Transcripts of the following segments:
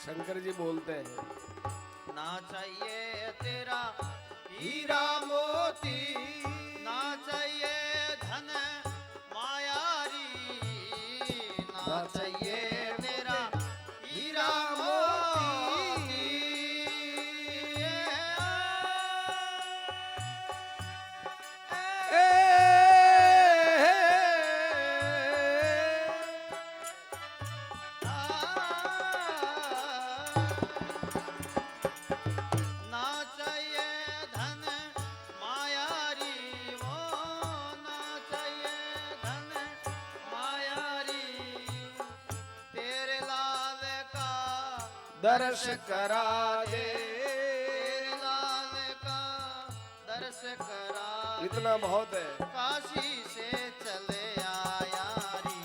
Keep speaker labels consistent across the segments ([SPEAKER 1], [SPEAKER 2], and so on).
[SPEAKER 1] शंकर जी बोलते हैं,
[SPEAKER 2] ना चाहिए तेरा हीरा मोती, ना चाहिए धन मायारी, ना चाहिए तेरा हीरा मोती। ना चाहिए धन मायारी, वो ना चाहिए धन मायारी, तेरे लाल का
[SPEAKER 1] दर्श करा दे।
[SPEAKER 2] तेरे लाल का दर्श करा दे।
[SPEAKER 1] इतना बहुत है।
[SPEAKER 2] काशी से चले आया री,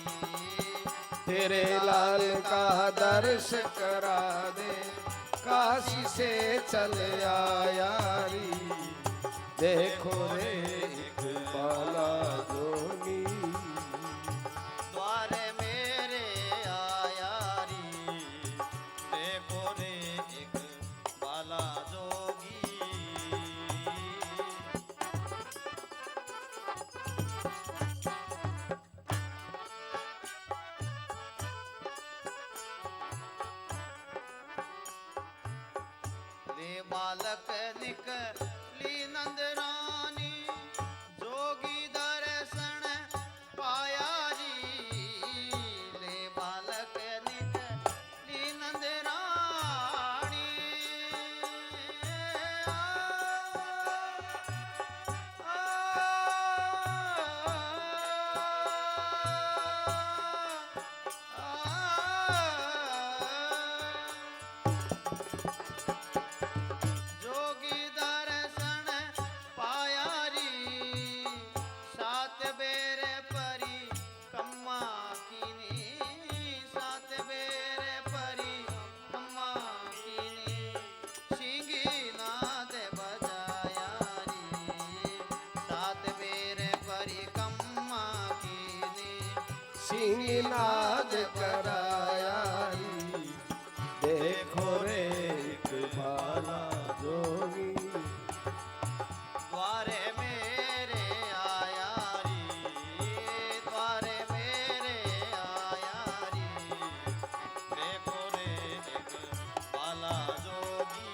[SPEAKER 1] तेरे लाल का दर्श करा दे, काशी से चले आया री। देखो रे एक बाला जोगी,
[SPEAKER 2] द्वारे मेरे आया री, देखो रे एक बाला जोगी। ले बालक निकली नंदरानी, जोगी दर्शन पाया री, ले बालक निकली नंदरानी। जोगी दर्शन पाया री, सात बेर परी कम्मा कीनी, सात बेर परी कम्मा कीनी, सिंगी नाद बजाया री, सात बेर परी कम्मा कीनी,
[SPEAKER 1] सिंहनाद कराया री। देखो रे एक बाला जोगी,
[SPEAKER 2] द्वारे मेरे आया री, द्वारे मेरे आया री, देखो रे एक बाला जोगी।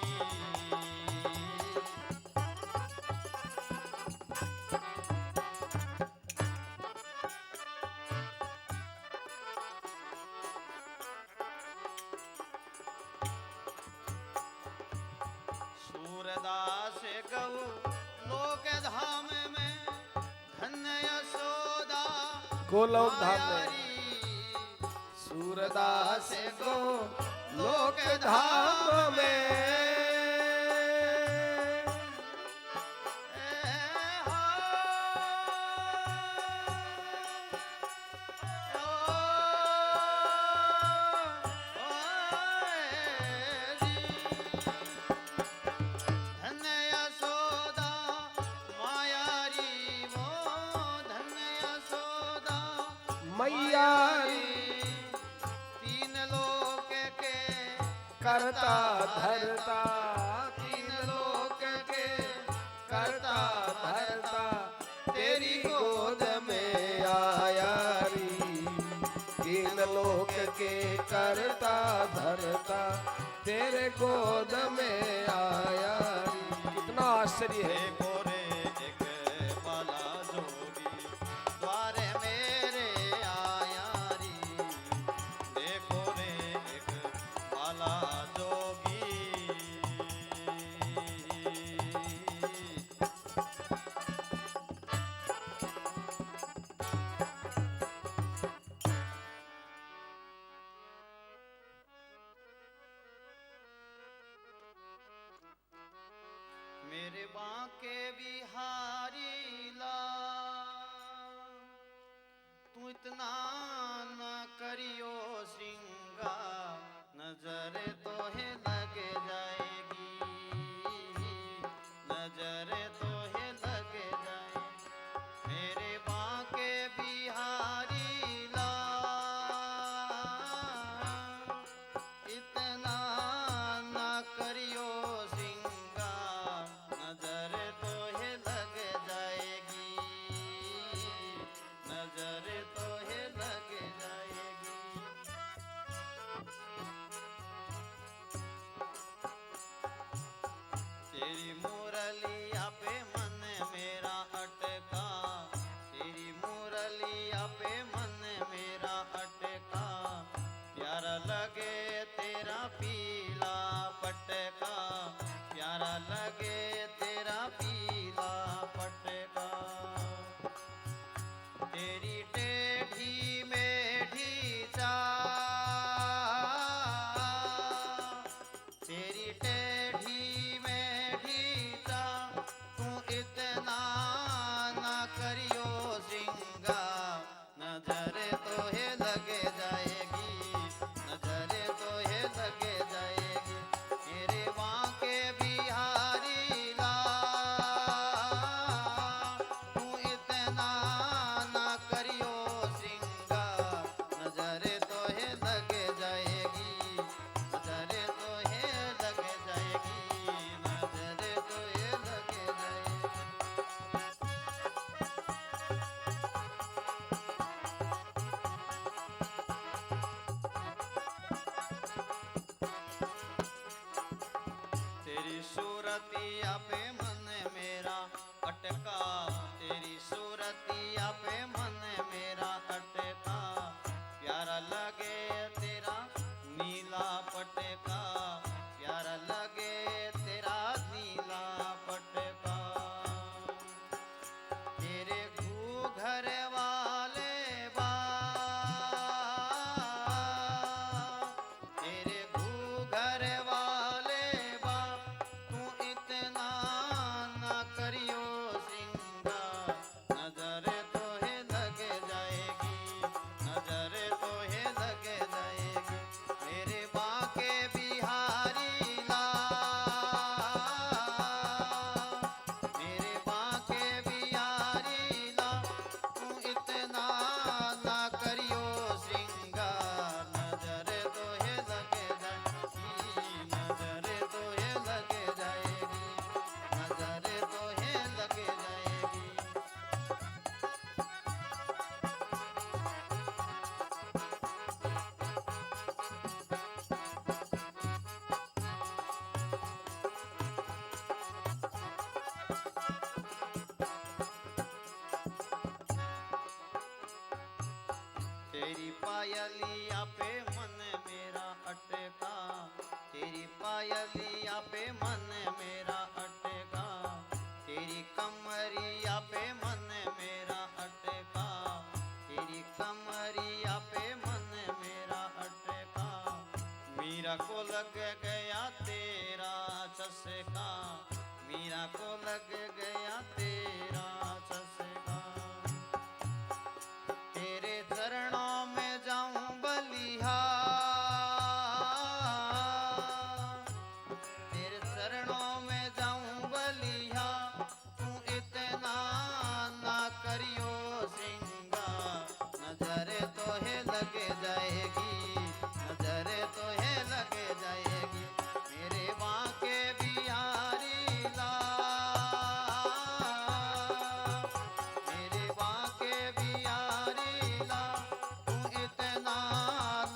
[SPEAKER 2] सूरदास गौ लोक धाम में, धन्य यशोदा
[SPEAKER 1] गोलोक धाम में
[SPEAKER 2] मायारी,
[SPEAKER 1] सूरदास को लोक धाम में।
[SPEAKER 2] धन्य यशोदा मायारी, वो धन्य यशोदा
[SPEAKER 1] मैया
[SPEAKER 2] तीन लोक के
[SPEAKER 1] करता धरता,
[SPEAKER 2] तीन लोक के
[SPEAKER 1] करता धरता, तेरी गोद में आया री। तीन लोक के करता धरता, तेरे गोद में आया री। कितना आश्चर्य है।
[SPEAKER 2] देखो रे एक बाला जोगी, द्वारे मेरे आया री, देखो रे एक बाला जोगी। मेरे बांके बिहारी लाल, तू इतना न करियो श्रृंगार, नजर तो है लग जाएगी, नजर तो है लग जाएगी। मेरे बांके बिहारी लाल, इतना तेरी मुरलिया पे मन मेरा अटका, तेरी मुरलिया पे मन मेरा अटका, प्यारा लगे तेरा पीला पटका, प्यारा लगे तेरा पीला पटका। तेरी टेढ़ी मेढ़ी चाल, तेरी टेढ़ी मेढ़ी चाल, तू इतना ना करियो श्रृंगार, नजर तो है लगे जाएगी, नजर तो है लगे जाएगी। मेरे बांके बिहारी लाल, तू इतना ना करियो श्रृंगार, नजर तो है लगे जाएगी, नजर तो है लगे जाएगी, नजर तो है लगे जाएगी। तेरी सूरतिया पे मन मेरा अटका, तेरी सूरतिया पे मन मेरा अटका, प्यारा लगे तेरा नीला पटका, प्यारा लगे तेरा नीला पटका। तेरे घूघर वाले बाल, तेरे घूघर वाले बाल, तू इतना ना करियो श्रृंगार, नजर तो है लगे जाएगी, नजर तो है लगे जाएगी। मेरे बांके बिहारी लाल, मेरे बांके बिहारी लाल, तू इतना ना करियो श्रृंगार, नजर तो है लगे जाएगी, नजर तो है लगे जाएगी, नजर तो है लगे जाएगी। तेरी पायलिया पे मन मेरा अटका, तेरी पायलिया पे मन मेरा अटका, तेरी कमरिया पे मन मेरा अटका, तेरी कमरिया पे मन मेरा अटका। मीरा को लग गया तेरा चस्का, मीरा को लग गया तेरा चस्का। तेरे चरणों में जाऊं बलिहार, तेरे चरणों में जाऊं बलिहार, तू इतना ना करियो श्रृंगार, नजर तो है लगे जाएगी, नजर तो है लगे जाएगी। मेरे बांके बिहारी लाल, मेरे बांके बिहारी लाल, तू इतना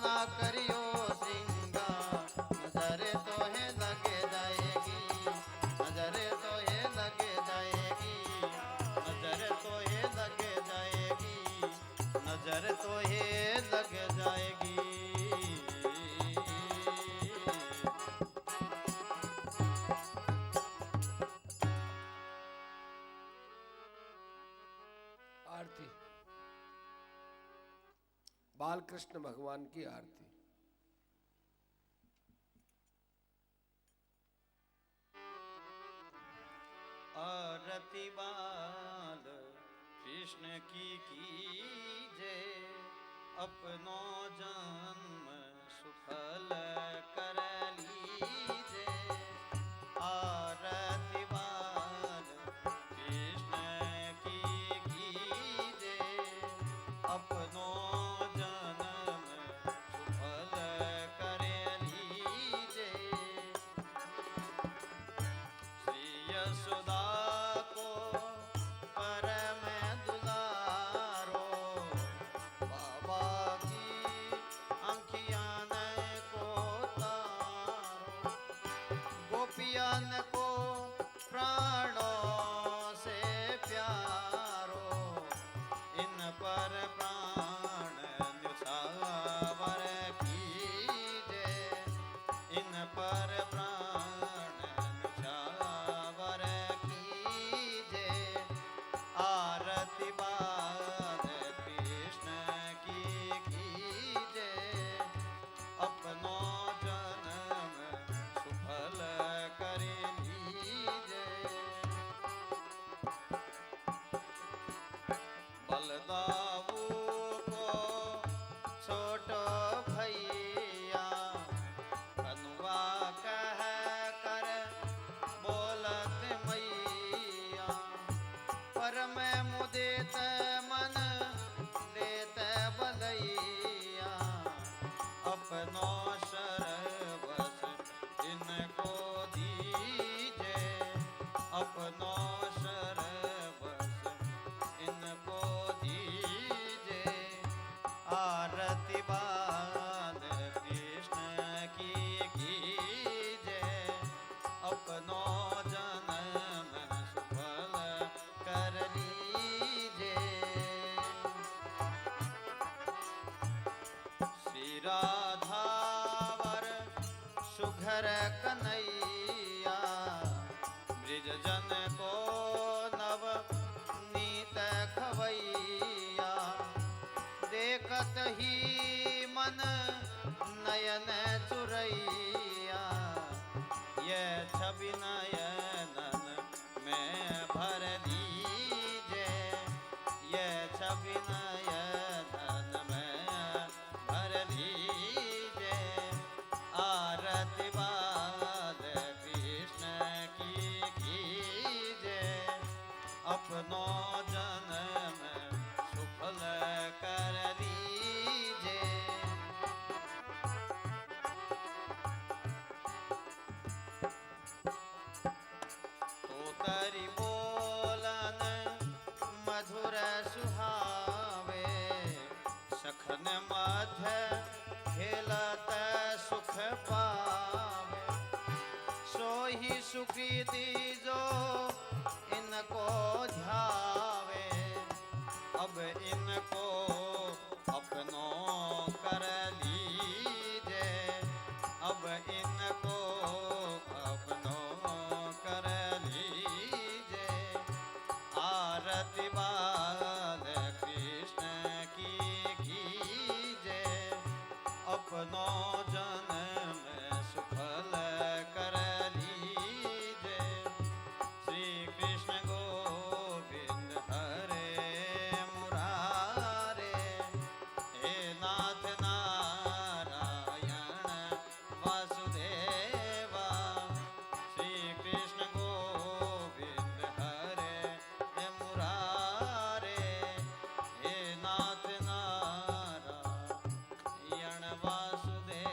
[SPEAKER 2] ना करियो श्रृंगार, नजर तो है लगे जाएगी, नजर तो है लगे जाएगी, नजर तो है लगे जाएगी, नजर तो है लगे जाएगी।
[SPEAKER 1] आरती बाल कृष्ण भगवान की आरती।
[SPEAKER 2] आरती बाल कृष्ण की कीजे, अपनो जन्म सुफल कर लीजे। आरती बाल कृष्ण की कीजे, अपनो जन्म सुफल कर लीजे। श्री यशोदा को परम दुलारो, बाबा की आँखियाँ को तारो। गोपियान को प्राणों से प्यारो, इन पर प्राण न्योछावर कीजे, इन पर प्राण न्योछावर कीजे। आरती बाद कृष्ण की कीजे, अपनो जन्म सुफल कर लीजे। बलदाऊ को छोटो भैया, कनुआ कह कर बोलत मैया। पर मैं मुदेत मन देत बलैया, अपनो शरबस इनको दीजे, अपनो शरबस इनको दीजे। आरती बाद कृष्ण की कीजे, अपनो जन्म सुफल कर लीजे। श्री राधावर सुघर कन्हैया, ब्रिज जन को नव नीत खवैया। देखत ही मन नयन चुरैया, ये छवि नयनन में भर लीजे, ये छवि नयनन में भर लीजे। आरती बाद कृष्ण की कीजे, अपनो जन्म सुफल कर लीजे। तो तरी बोलन मधुर सुहावे, सखन मध्य खेलत सुख पावे। सोही सुकृति जो इनको ध्यावे, अब इनको अपनो कर लीजे, अब इनको अपनो कर लीजे। आरती बाद कृष्ण की कीजे, अपनो जन्म सुफल कर लीजे। श्री कृष्ण गोविंद हरे मुरारे, हे नाथ नारायण वासुदेवा। श्री कृष्ण गोविंद हरे मुरारे, हे नाथ नारायण वासुदेव।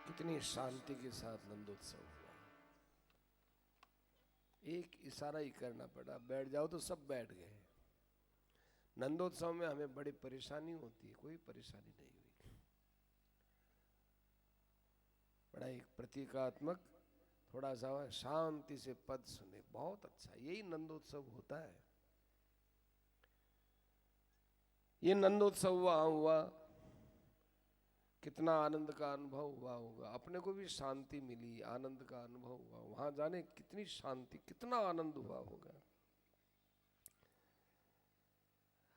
[SPEAKER 1] कितनी शांति के साथ नंदोत्सव हुआ। एक इशारा ही करना पड़ा, बैठ जाओ तो सब बैठ गए। नंदोत्सव में हमें बड़ी परेशानी होती है, कोई परेशानी नहीं हुई। बड़ा एक प्रतीकात्मक थोड़ा सा शांति से पद सुने, बहुत अच्छा। यही नंदोत्सव होता है। ये नंदोत्सव हुआ, कितना आनंद का अनुभव हुआ होगा। अपने को भी शांति मिली, आनंद का अनुभव हुआ। वहां जाने कितनी शांति, कितना आनंद हुआ होगा।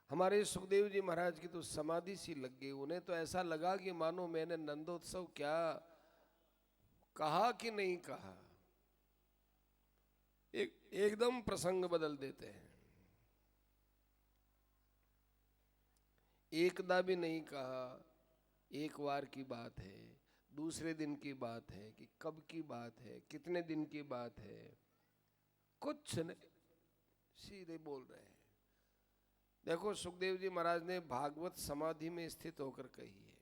[SPEAKER 1] हमारे सुखदेव जी महाराज की तो समाधि सी लग गई। उन्हें तो ऐसा लगा कि मानो मैंने नंदोत्सव क्या कहा कि नहीं कहा। एकदम प्रसंग बदल देते हैं। एकदा भी नहीं कहा, एक बार की बात है, दूसरे दिन की बात है कि कब की बात है, कितने दिन की बात है, कुछ नहीं, सीधे बोल रहे हैं। देखो सुखदेव जी महाराज ने भागवत समाधि में स्थित होकर कही है,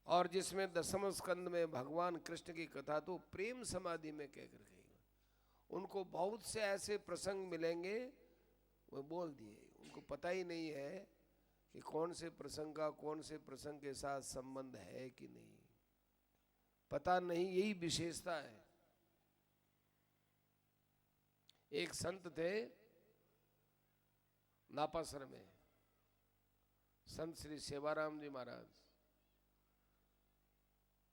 [SPEAKER 1] और जिसमें दसम स्कंद में भगवान कृष्ण की कथा तो प्रेम समाधि में कहकर कही। उनको बहुत से ऐसे प्रसंग मिलेंगे, वो बोल दिए। उनको पता ही नहीं है कि कौन से प्रसंग का कौन से प्रसंग के साथ संबंध है कि नहीं। पता नहीं, यही विशेषता है। एक संत थे नापासर में, संत श्री सेवाराम जी महाराज।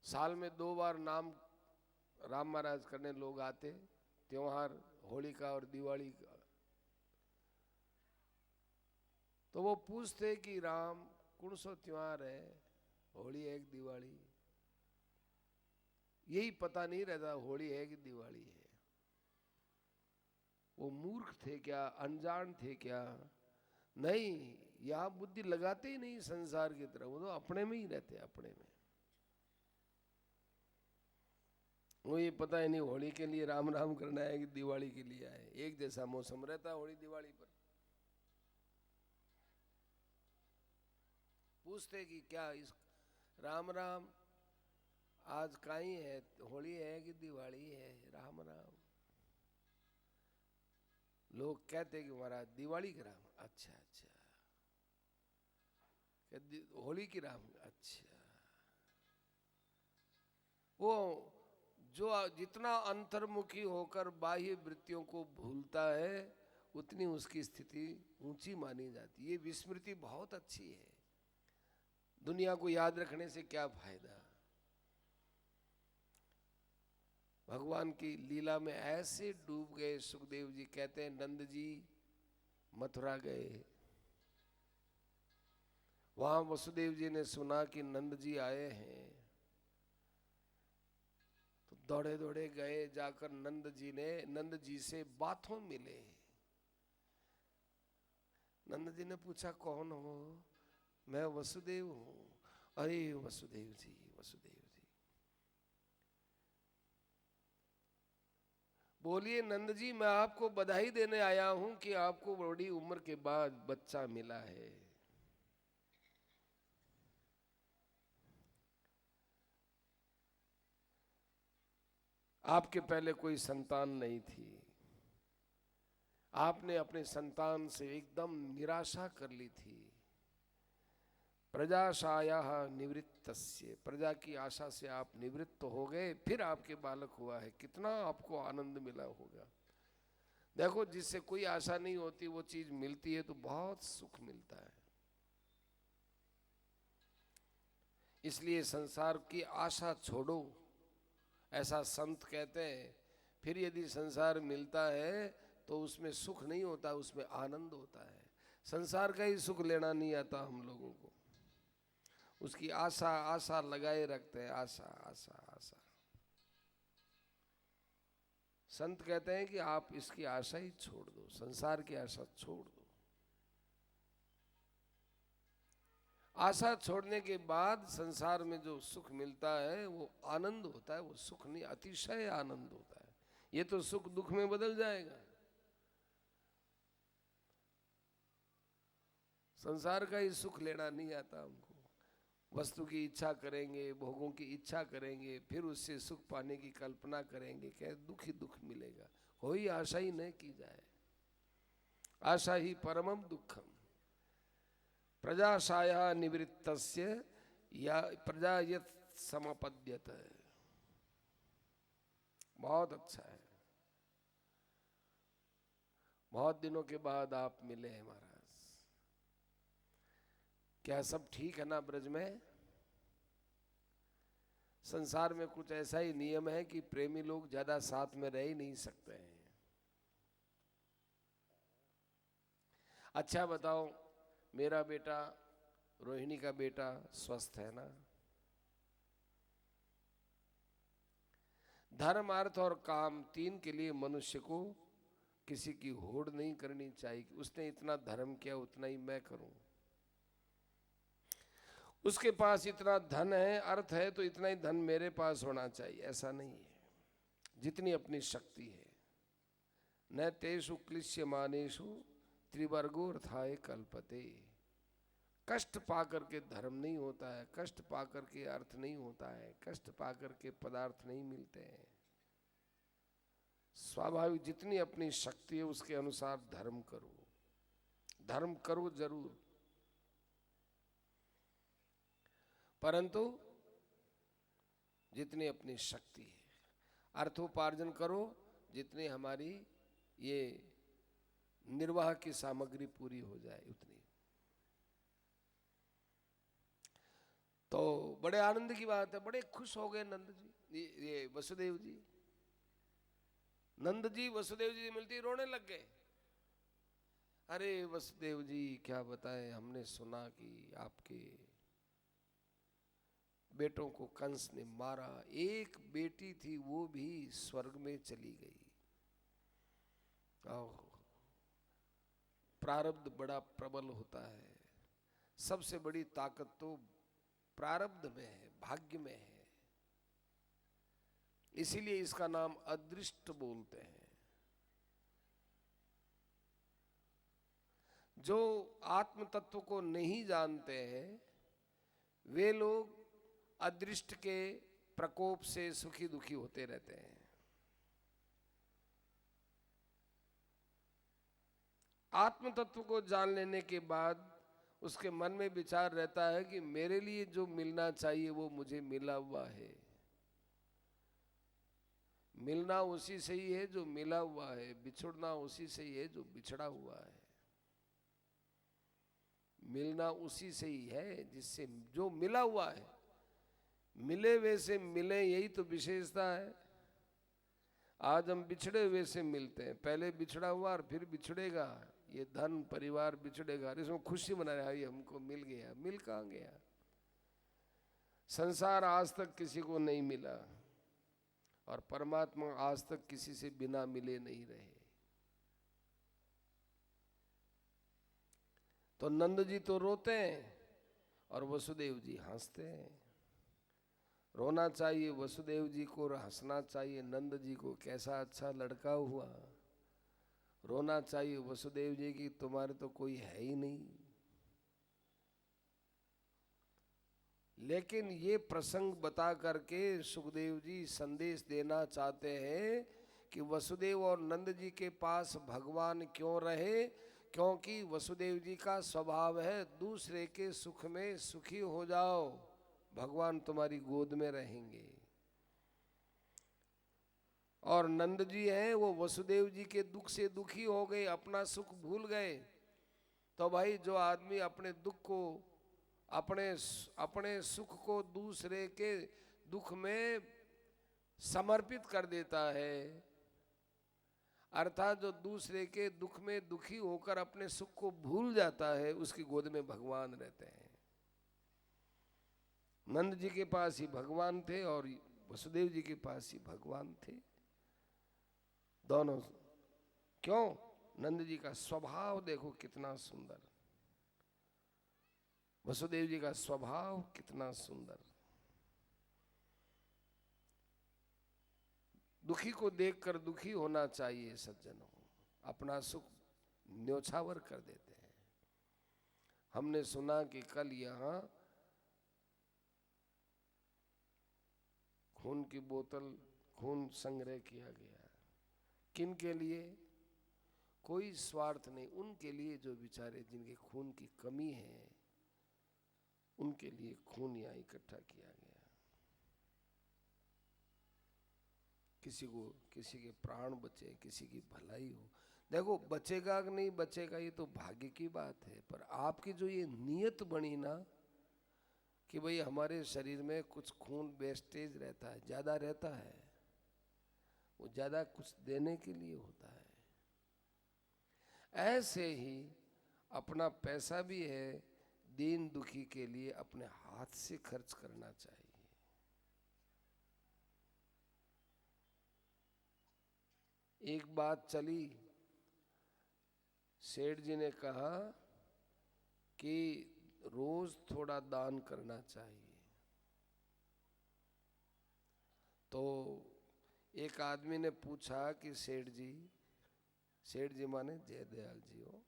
[SPEAKER 1] साल में 2 बार नाम राम महाराज करने लोग आते, त्योहार होली का और दिवाली का। तो वो पूछते कि राम कौन सो त्योहार है, होली है कि दिवाली? यही पता नहीं रहता होली है कि दिवाली है। वो मूर्ख थे क्या, अनजान थे क्या? नहीं, यहाँ बुद्धि लगाते ही नहीं संसार की तरफ, वो तो अपने में ही रहते, अपने में। वो ये पता ही नहीं होली के लिए राम राम करना है कि दिवाली के लिए आए। एक जैसा मौसम रहता है होली दिवाली पर। पूछते कि क्या इस राम राम आज काई है, होली है कि दिवाली है? राम राम। लोग कहते कि महाराज दिवाली की राम। अच्छा अच्छा, होली की राम। अच्छा। वो जो जितना अंतर्मुखी होकर बाह्य वृत्तियों को भूलता है, उतनी उसकी स्थिति ऊंची मानी जाती है। ये विस्मृति बहुत अच्छी है। दुनिया को याद रखने से क्या फायदा? भगवान की लीला में ऐसे डूब गए सुखदेव जी। कहते हैं नंद जी मथुरा गए, वहां वसुदेव जी ने सुना कि नंद जी आए हैं, तो दौड़े दौड़े गए, जाकर नंद जी से बातों मिले। नंद जी ने पूछा कौन हो? मैं वसुदेव हूं। अरे वसुदेव जी, वसुदेव जी। बोलिए नंद जी, मैं आपको बधाई देने आया हूं कि आपको बड़ी उम्र के बाद बच्चा मिला है। आपके पहले कोई संतान नहीं थी, आपने अपने संतान से एकदम निराशा कर ली थी। प्रजाशाया निवृत्तस्य, प्रजा की आशा से आप निवृत्त हो गए, फिर आपके बालक हुआ है। कितना आपको आनंद मिला होगा। देखो, जिससे कोई आशा नहीं होती वो चीज मिलती है तो बहुत सुख मिलता है। इसलिए संसार की आशा छोड़ो, ऐसा संत कहते हैं। फिर यदि संसार मिलता है तो उसमें सुख नहीं होता, उसमें आनंद होता है। संसार का ही सुख लेना नहीं आता हम लोगों को, उसकी आशा आशा लगाए रखते हैं। आशा आशा आशा। संत कहते हैं कि आप इसकी आशा ही छोड़ दो, संसार की आशा छोड़ दो। आशा छोड़ने के बाद संसार में जो सुख मिलता है वो आनंद होता है। वो सुख नहीं, अतिशय आनंद होता है। ये तो सुख दुख में बदल जाएगा। संसार का ही सुख लेना नहीं आता हमको। वस्तु की इच्छा करेंगे, भोगों की इच्छा करेंगे, फिर उससे सुख पाने की कल्पना करेंगे। क्या दुख ही दुख मिलेगा। कोई आशा ही नहीं की जाए। आशा ही परमम दुखम। प्रजाशाया निवृत्तस्य या प्रजा यत् समपद्यत। बहुत अच्छा है। बहुत दिनों के बाद आप मिले हैं महाराज। क्या सब ठीक है ना ब्रज में? संसार में कुछ ऐसा ही नियम है कि प्रेमी लोग ज्यादा साथ में रह ही नहीं सकते हैं। अच्छा बताओ, मेरा बेटा, रोहिणी का बेटा स्वस्थ है ना? धर्म अर्थ और काम, 3 के लिए मनुष्य को किसी की होड़ नहीं करनी चाहिए। उसने इतना धर्म किया उतना ही मैं करूं। उसके पास इतना धन है, अर्थ है, तो इतना ही धन मेरे पास होना चाहिए, ऐसा नहीं है। जितनी अपनी शक्ति है। न तेषु क्लिश्यमानेषु त्रिवर्गोऽर्थाय कल्पते। कष्ट पाकर के धर्म नहीं होता है, कष्ट पाकर के अर्थ नहीं होता है, कष्ट पाकर के पदार्थ नहीं मिलते हैं। स्वाभाविक जितनी अपनी शक्ति है उसके अनुसार धर्म करो। धर्म करो जरूर, परंतु जितनी अपनी शक्ति है। अर्थोपार्जन करो जितनी हमारी ये निर्वाह की सामग्री पूरी हो जाए उतनी। तो बड़े आनंद की बात है, बड़े खुश हो गए नंद जी, ये वसुदेव जी। नंद जी वसुदेव जी मिलती रोने लग गए। अरे वसुदेव जी क्या बताएं, हमने सुना कि आपके बेटों को कंस ने मारा, एक बेटी थी वो भी स्वर्ग में चली गई। प्रारब्ध बड़ा प्रबल होता है, सबसे बड़ी ताकत तो प्रारब्ध में है, भाग्य में है। इसीलिए इसका नाम अदृष्ट बोलते हैं। जो आत्म तत्व को नहीं जानते हैं वे लोग अदृष्ट के प्रकोप से सुखी दुखी होते रहते हैं। आत्म तत्व को जान लेने के बाद उसके मन में विचार रहता है कि मेरे लिए जो मिलना चाहिए वो मुझे मिला हुआ है। मिलना उसी से ही है जो मिला हुआ है, बिछुड़ना उसी से ही है जो बिछड़ा हुआ है। मिलना उसी से ही है जिससे जो मिला हुआ है। मिले हुए से मिले, यही तो विशेषता है। आज हम बिछड़े हुए से मिलते हैं, पहले बिछड़ा हुआ और फिर बिछड़ेगा। ये धन परिवार बिछड़ेगा, इसमें खुशी मना रहा है, हमको मिल गया। मिल कहाँ गया? संसार आज तक किसी को नहीं मिला और परमात्मा आज तक किसी से बिना मिले नहीं रहे। तो नंद जी तो रोते हैं और वसुदेव जी हंसते हैं। रोना चाहिए वसुदेव जी को, हंसना चाहिए नंद जी को, कैसा अच्छा लड़का हुआ। रोना चाहिए वसुदेव जी की, तुम्हारे तो कोई है ही नहीं। लेकिन ये प्रसंग बता करके सुखदेव जी संदेश देना चाहते हैं कि वसुदेव और नंद जी के पास भगवान क्यों रहे, क्योंकि वसुदेव जी का स्वभाव है दूसरे के सुख में सुखी हो जाओ, भगवान तुम्हारी गोद में रहेंगे। और नंद जी हैं वो वसुदेव जी के दुख से दुखी हो गए, अपना सुख भूल गए। तो भाई जो आदमी अपने दुख को, अपने सुख को दूसरे के दुख में समर्पित कर देता है, अर्थात जो दूसरे के दुख में दुखी होकर अपने सुख को भूल जाता है, उसकी गोद में भगवान रहते हैं। नंद जी के पास ही भगवान थे और वसुदेव जी के पास ही भगवान थे, दोनों। क्यों? नंद जी का स्वभाव देखो कितना सुंदर, वसुदेव जी का स्वभाव कितना सुंदर। दुखी को देखकर दुखी होना चाहिए सज्जनों, अपना सुख न्योछावर कर देते हैं। हमने सुना कि कल यहाँ खून की बोतल, खून संग्रह किया गया। किन के लिए? कोई स्वार्थ नहीं, उनके लिए जो बेचारे जिनके खून की कमी है, उनके लिए खून यहाँ इकट्ठा किया गया। किसी को, किसी के प्राण बचे, किसी की भलाई हो। देखो बचेगा कि नहीं बचेगा ये तो भाग्य की बात है, पर आपकी जो ये नियत बनी ना कि भाई हमारे शरीर में कुछ खून वेस्टेज रहता है, ज़्यादा रहता है, वो ज़्यादा कुछ देने के लिए होता है। ऐसे ही अपना पैसा भी है दीन दुखी के लिए अपने हाथ से खर्च करना चाहिए। एक बात चली, सेठ जी ने कहा कि रोज थोड़ा दान करना चाहिए। तो एक आदमी ने पूछा कि सेठ जी माने जयदयाल जी हो,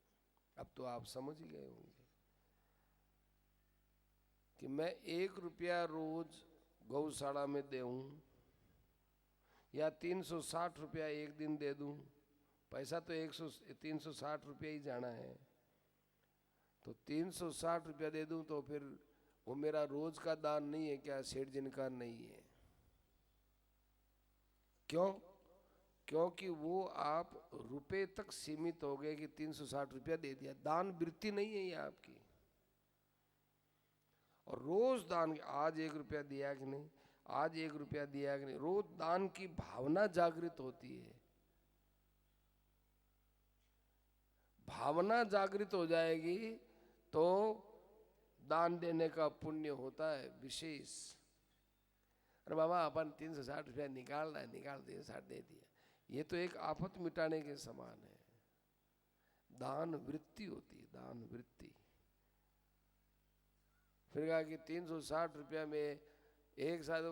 [SPEAKER 1] अब तो आप समझ ही गए होंगे कि मैं 1 रुपया रोज गौशाला में दूं या 360 रुपया एक दिन दे दूं, पैसा तो 360 रुपया ही जाना है, तो 360 रुपया दे दूं तो फिर वो मेरा रोज का दान नहीं है क्या? सेठ जिन का नहीं है। क्यों? क्योंकि वो आप रुपए तक सीमित हो गए कि 360 रुपया दे दिया। दान वृत्ति नहीं है ये आपकी। और रोज दान, आज 1 रुपया दिया कि नहीं, आज 1 रुपया दिया कि नहीं, रोज दान की भावना जागृत होती है। भावना जागृत हो जाएगी तो दान देने का पुण्य होता है विशेष। अरे बाबा अपन 360 रुपया निकालना है, निकाल 360 दे दिया, ये तो एक आफत मिटाने के समान है। दान वृत्ति होती है, दान वृत्ति। फिर कहा कि 360 रुपया में एक साथ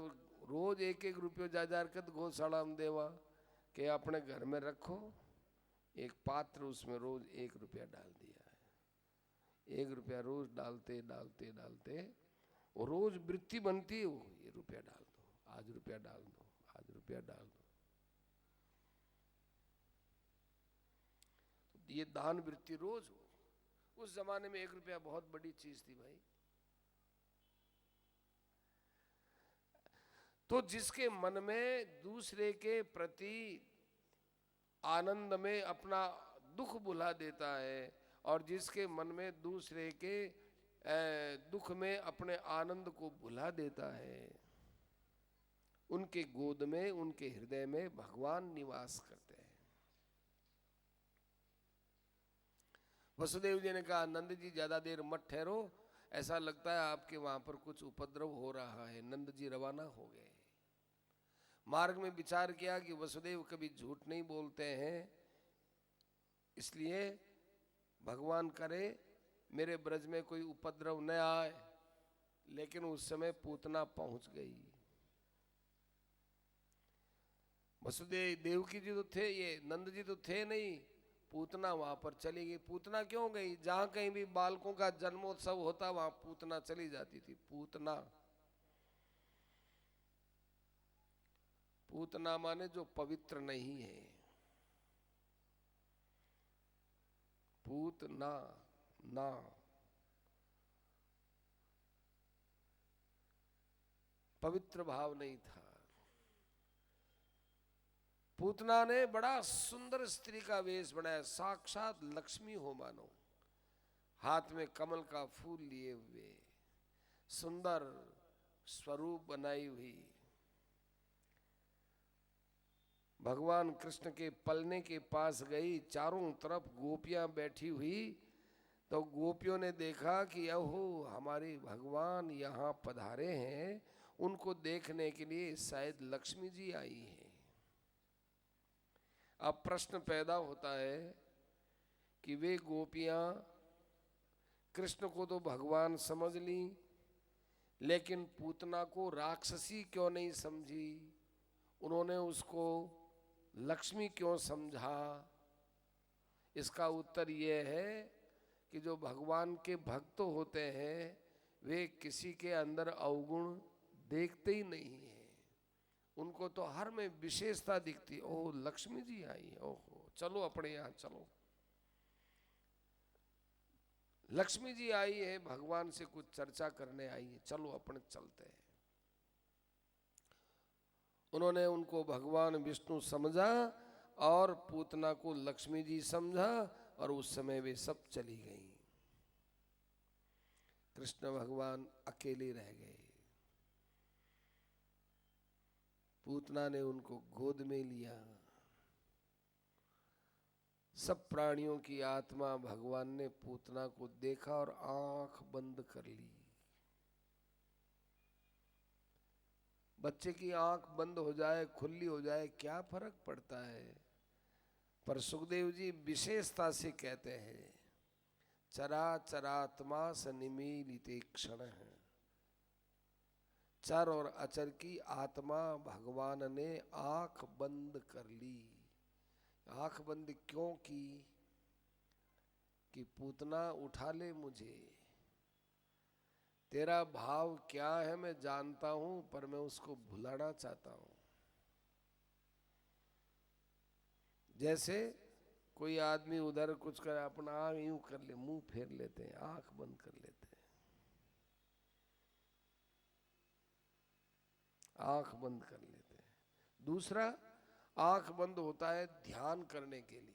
[SPEAKER 1] रोज 1-1 रुपयो जा कर गौशाला में देवा के अपने घर में रखो, एक पात्र उसमें रोज 1 रुपया डाल दिया है। 1 रुपया रोज डालते डालते डालते वो रोज वृत्ति बनती है, वो ये रुपया डाल दो, आज रुपया डाल दो, आज रुपया डाल दो। ये दान वृत्ति रोज हो। उस जमाने में 1 रुपया बहुत बड़ी चीज थी भाई। तो जिसके मन में दूसरे के प्रति आनंद में अपना दुख भुला देता है, और जिसके मन में दूसरे के दुख में अपने आनंद को भुला देता है, उनके गोद में, उनके हृदय में भगवान निवास करते हैं। वसुदेव जी ने कहा, नंद जी ज्यादा देर मत ठहरो, ऐसा लगता है आपके वहां पर कुछ उपद्रव हो रहा है। नंद जी रवाना हो गए। मार्ग में विचार किया कि वसुदेव कभी झूठ नहीं बोलते हैं, इसलिए भगवान करे मेरे ब्रज में कोई उपद्रव न आए। लेकिन उस समय पूतना पहुंच गई। वसुदेव देवकी जी तो थे, ये नंद जी तो थे नहीं, पूतना वहां पर चली गई। पूतना क्यों गई? जहां कहीं भी बालकों का जन्मोत्सव होता वहां पूतना चली जाती थी। पूतना, पूतना माने जो पवित्र नहीं है। पूतना ना, पवित्र भाव नहीं था। पूतना ने बड़ा सुंदर स्त्री का वेश बनाया, साक्षात लक्ष्मी हो मानो, हाथ में कमल का फूल लिए हुए, सुंदर स्वरूप बनाई हुई। भगवान कृष्ण के पलने के पास गई, चारों तरफ गोपियां बैठी हुई। तो गोपियों ने देखा कि ओहो हमारे भगवान यहाँ पधारे हैं, उनको देखने के लिए शायद लक्ष्मी जी आई हैं। अब प्रश्न पैदा होता है कि वे गोपियां कृष्ण को तो भगवान समझ ली, लेकिन पूतना को राक्षसी क्यों नहीं समझी? उन्होंने उसको लक्ष्मी क्यों समझा? इसका उत्तर यह है कि जो भगवान के भक्त होते हैं वे किसी के अंदर अवगुण देखते ही नहीं है। उनको तो हर में विशेषता दिखती। ओह लक्ष्मी जी आई, ओहो चलो अपने यहाँ चलो, लक्ष्मी जी आई है, भगवान से कुछ चर्चा करने आई है, चलो अपने चलते हैं। उन्होंने उनको भगवान विष्णु समझा और पूतना को लक्ष्मी जी समझा, और उस समय वे सब चली गईं। कृष्ण भगवान अकेले रह गए। पूतना ने उनको गोद में लिया। सब प्राणियों की आत्मा भगवान ने पूतना को देखा और आंख बंद कर ली। बच्चे की आंख बंद हो जाए, खुली हो जाए, क्या फर्क पड़ता है? पर सुखदेव जी विशेषता से कहते हैं, चराचरात्मा सनिमीलिते क्षण है। चर और अचर की आत्मा भगवान ने आंख बंद कर ली। आंख बंद क्यों की? कि पूतना उठा ले मुझे। तेरा भाव क्या है मैं जानता हूं, पर मैं उसको भुलाना चाहता हूं। जैसे कोई आदमी उधर कुछ करे, अपना आंख यूं कर ले, मुंह फेर लेते हैं, आंख बंद कर लेते हैं, आंख बंद कर लेते हैं। दूसरा, आंख बंद होता है ध्यान करने के लिए।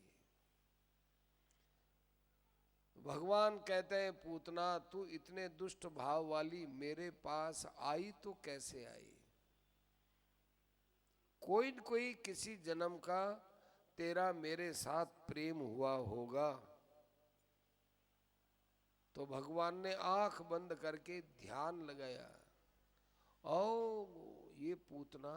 [SPEAKER 1] भगवान कहते हैं पूतना तू इतने दुष्ट भाव वाली मेरे पास आई तो कैसे आई? कोई न कोई किसी जन्म का तेरा मेरे साथ प्रेम हुआ होगा। तो भगवान ने आंख बंद करके ध्यान लगाया और ये पूतना